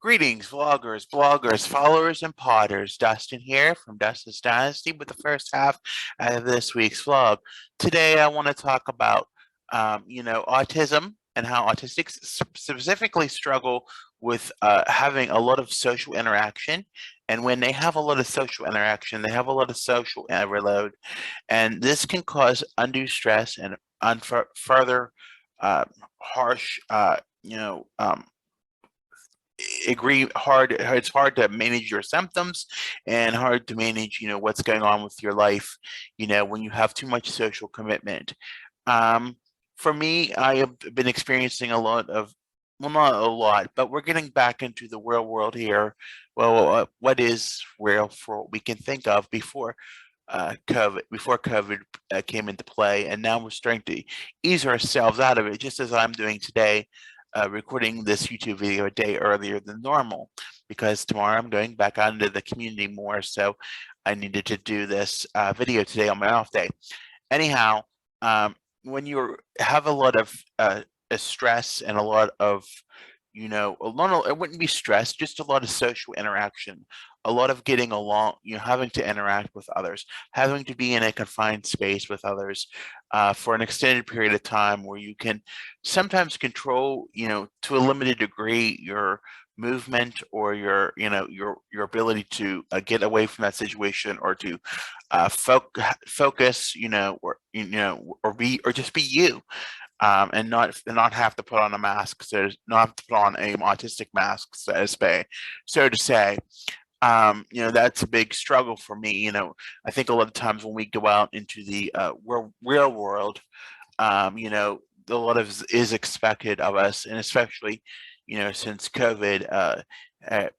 Greetings, vloggers, bloggers, followers, and potters. Dustin here from Dustin's Dynasty with the first half of this week's vlog. Today, I want to talk about, autism and how autistics specifically struggle with having a lot of social interaction. And when they have a lot of social interaction, they have a lot of social overload, and this can cause undue stress and further uh, harsh, agree hard it's hard to manage your symptoms and hard to manage what's going on with your life when you have too much social commitment. um for me, I have been experiencing a lot of, well, not a lot, but we're getting back into the real world here. Well, what is real for what we can think of before COVID came into play, and now we're starting to ease ourselves out of it, just as I'm doing today, recording this YouTube video a day earlier than normal, because tomorrow I'm going back out into the community more, so I needed to do this video today on my off day. Anyhow, when you have a lot of stress and a lot of, it wouldn't be stress, just a lot of social interaction, a lot of getting along, having to interact with others, having to be in a confined space with others for an extended period of time, where you can sometimes control, to a limited degree, your movement, or your ability to get away from that situation, or to focus, or just be you, and not have to put on a mask, so not have to put on a autistic mask, so to say. That's a big struggle for me. I think a lot of times when we go out into the real world, a lot of is expected of us, and especially, since COVID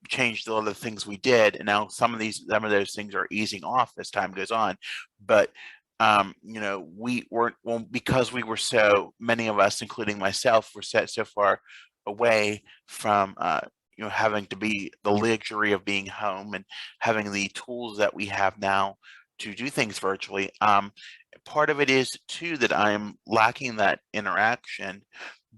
changed a lot of the things we did, and now some of those things are easing off as time goes on. But we weren't, well, because we were so many of us, including myself, were set so far away from having to be the luxury of being home and having the tools that we have now to do things virtually. Part of it is too that I'm lacking that interaction,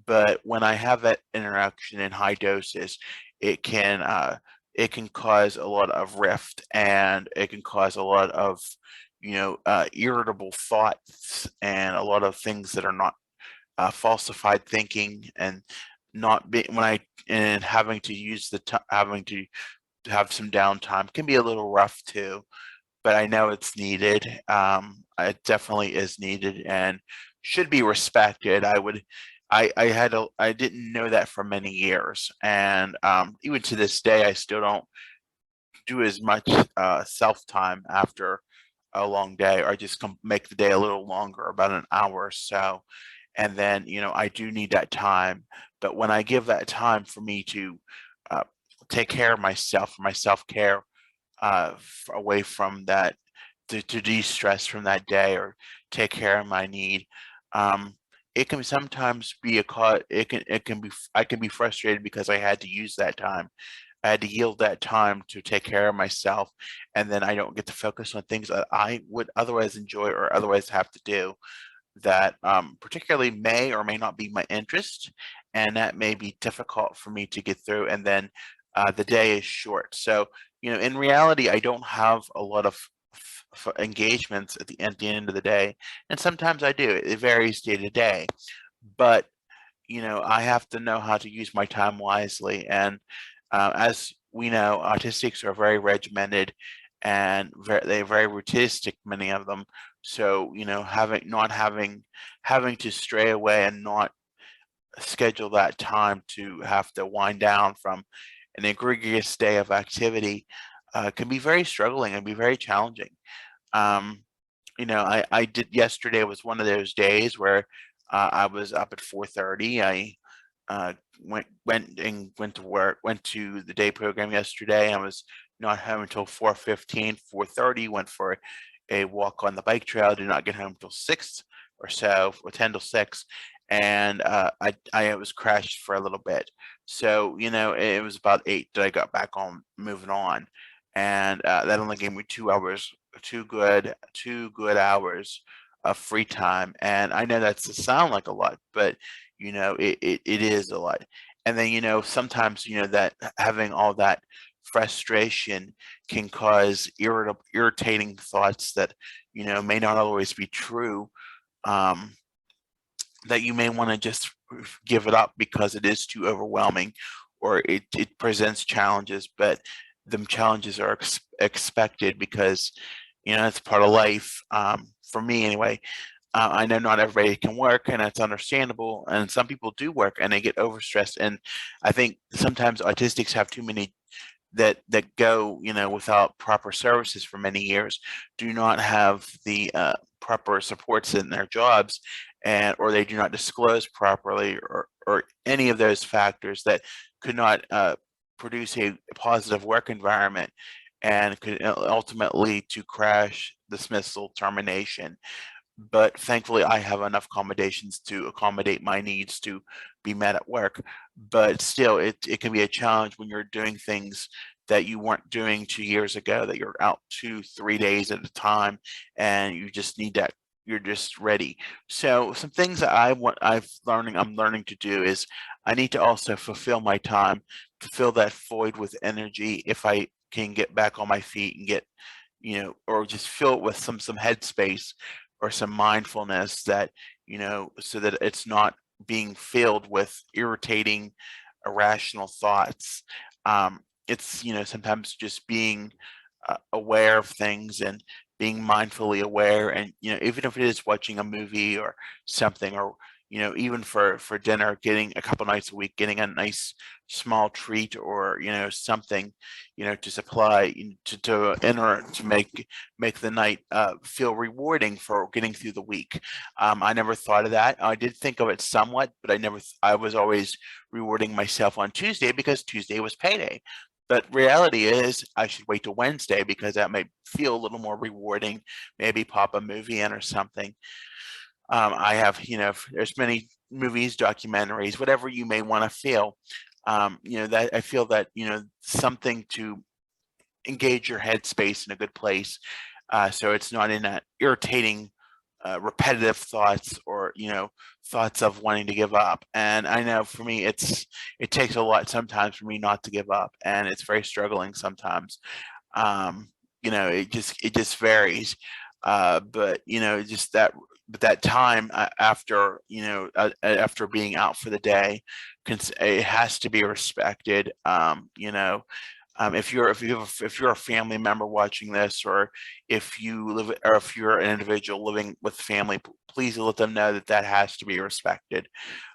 but when I have that interaction in high doses, it can it can cause a lot of rift, and it can cause a lot of irritable thoughts, and a lot of things that are not falsified thinking, and not be when I and having to use having to have some downtime can be a little rough too, but I know it's needed. It definitely is needed and should be respected. I didn't know that for many years, and even to this day, I still don't do as much self time after a long day, or I just make the day a little longer, about an hour or so, and then I do need that time. But when I give that time for me to uh, take care of myself, for my self-care, away from that, to de-stress from that day, or take care of my need, um, it can sometimes be a cause. It can be, I can be frustrated because I had to use that time. I had to yield that time to take care of myself, and then I don't get to focus on things that I would otherwise enjoy or otherwise have to do, that particularly may or may not be my interest, and that may be difficult for me to get through. And then the day is short. So, in reality, I don't have a lot of engagements at the end of the day, and sometimes I do. It varies day to day, but I have to know how to use my time wisely. And as we know, autistics are very regimented, and they're very routistic, many of them. So, having to stray away and not schedule that time to have to wind down from an egregious day of activity can be very struggling and be very challenging. Um, I did yesterday was one of those days where I was up at 4:30. I went to work, went to the day program yesterday. I was not home until 4:15, 4:30. Went for a walk on the bike trail. Did not get home until 6 or so, or 10 till 6, and I was crashed for a little bit. So it was about 8 that I got back on, moving on, and that only gave me 2 hours, 2 good hours of free time. And I know that's to sound like a lot, but it is a lot. and then sometimes that having all that frustration can cause irritating thoughts that may not always be true, um, that you may want to just give it up because it is too overwhelming, or it presents challenges, but the challenges are expected because it's part of life. For me anyway, I know not everybody can work, and that's understandable. And some people do work and they get overstressed. And I think sometimes autistics have too many that go, without proper services for many years, do not have the proper supports in their jobs, and or they do not disclose properly, or any of those factors that could not produce a positive work environment, and could ultimately lead to crash, dismissal, termination. But thankfully I have enough accommodations to accommodate my needs to be met at work. But still, it can be a challenge when you're doing things that you weren't doing 2 years ago, that you're out 2 3 days at a time, and you just need that, you're just ready. So some things that I'm learning to do is I need to also fulfill my time, to fill that void with energy, if I can get back on my feet and get, or just fill it with some headspace or some mindfulness, that so that it's not being filled with irritating, irrational thoughts. It's sometimes just being aware of things, and being mindfully aware, and even if it is watching a movie or something, or even for dinner, getting a couple nights a week, getting a nice small treat, or something, to supply, to enter, to make the night feel rewarding for getting through the week. I never thought of that. I did think of it somewhat, but I was always rewarding myself on Tuesday because Tuesday was payday. But reality is, I should wait till Wednesday because that might feel a little more rewarding. Maybe pop a movie in or something. I have, there's many movies, documentaries, whatever you may want to feel. That I feel that something to engage your headspace in a good place, so it's not in that irritating, repetitive thoughts, or thoughts of wanting to give up. And I know for me, it takes a lot sometimes for me not to give up, and it's very struggling sometimes. um it just varies. But just that time, after after being out for the day, it has to be respected. If you're a family member watching this, or if you live, or if you're an individual living with family, please let them know that that has to be respected.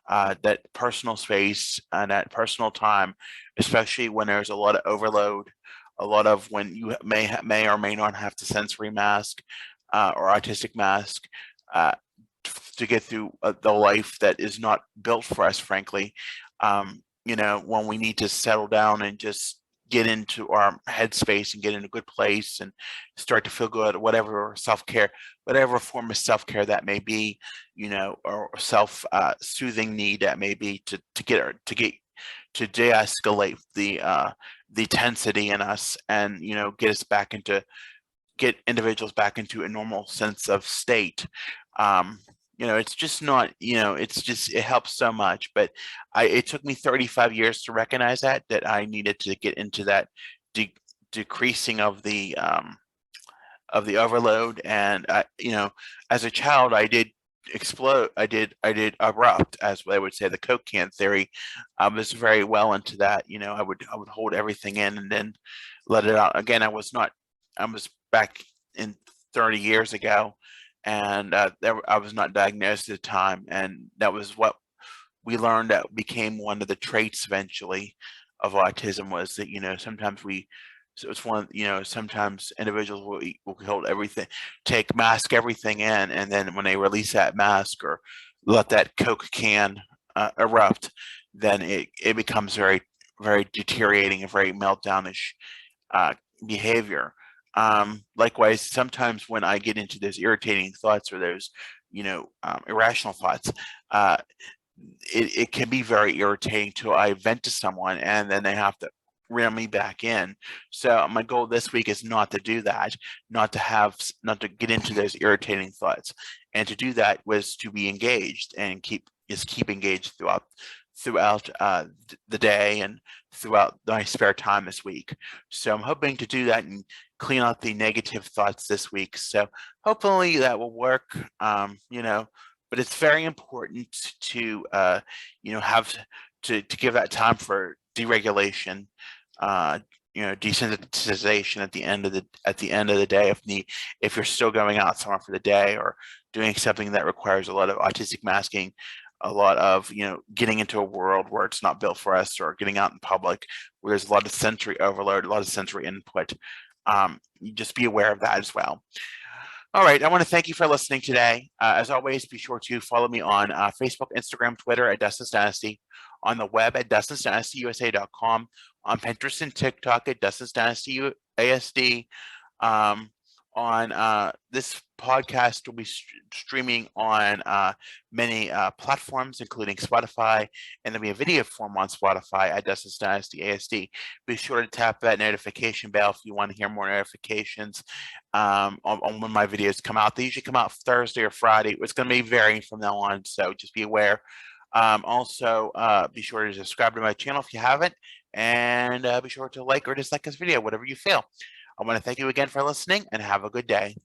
That personal space and that personal time, especially when there's a lot of overload, a lot of when you may or may not have to sensory mask, or autistic mask, uh, to get through the life that is not built for us, frankly. When we need to settle down and just get into our headspace and get in a good place and start to feel good, whatever self-care, whatever form of self-care that may be, or self soothing need that may be, to de-escalate the tensity in us, and get individuals back into a normal sense of state. um it's just not, it helps so much. But it took me 35 years to recognize that I needed to get into that de- decreasing of the overload. And as a child, I did explode. I did erupt, as they would say, the Coke can theory. I was very well into that. I would hold everything in and then let it out. Again, I was back in 30 years ago, and I was not diagnosed at the time, and that was what we learned, that became one of the traits eventually of autism, was that sometimes so it's one, sometimes individuals will hold everything, mask everything in, and then when they release that mask, or let that Coke can erupt, then it becomes very, very deteriorating and very meltdownish uh, behavior. Likewise, sometimes when I get into those irritating thoughts, or those irrational thoughts, uh, it can be very irritating till I vent to someone, and then they have to reel me back in. So my goal this week is not to do that, not to get into those irritating thoughts. And to do that was to be engaged, and keep engaged throughout throughout the day and throughout my spare time this week. So I'm hoping to do that and clean out the negative thoughts this week. So hopefully that will work. But it's very important to have to give that time for deregulation, uh, desensitization at the end of the day if you're still going out somewhere for the day or doing something that requires a lot of autistic masking, a lot of getting into a world where it's not built for us, or getting out in public where there's a lot of sensory overload, a lot of sensory input. You just be aware of that as well. All right, I want to thank you for listening today. As always, be sure to follow me on Facebook, Instagram, Twitter at Dustin's Dynasty, on the web at DustinsDynastyUSA.com, on Pinterest and TikTok at Dustin's Dynasty ASD. Um, on This podcast will be streaming on many platforms, including Spotify, and there'll be a video form on Spotify at Dustin's Dynasty ASD. Be sure to tap that notification bell if you want to hear more notifications on when my videos come out. They usually come out Thursday or Friday. It's going to be varying from now on, so just be aware. Also, be sure to subscribe to my channel if you haven't, and be sure to like or dislike this video, whatever you feel. I want to thank you again for listening, and have a good day.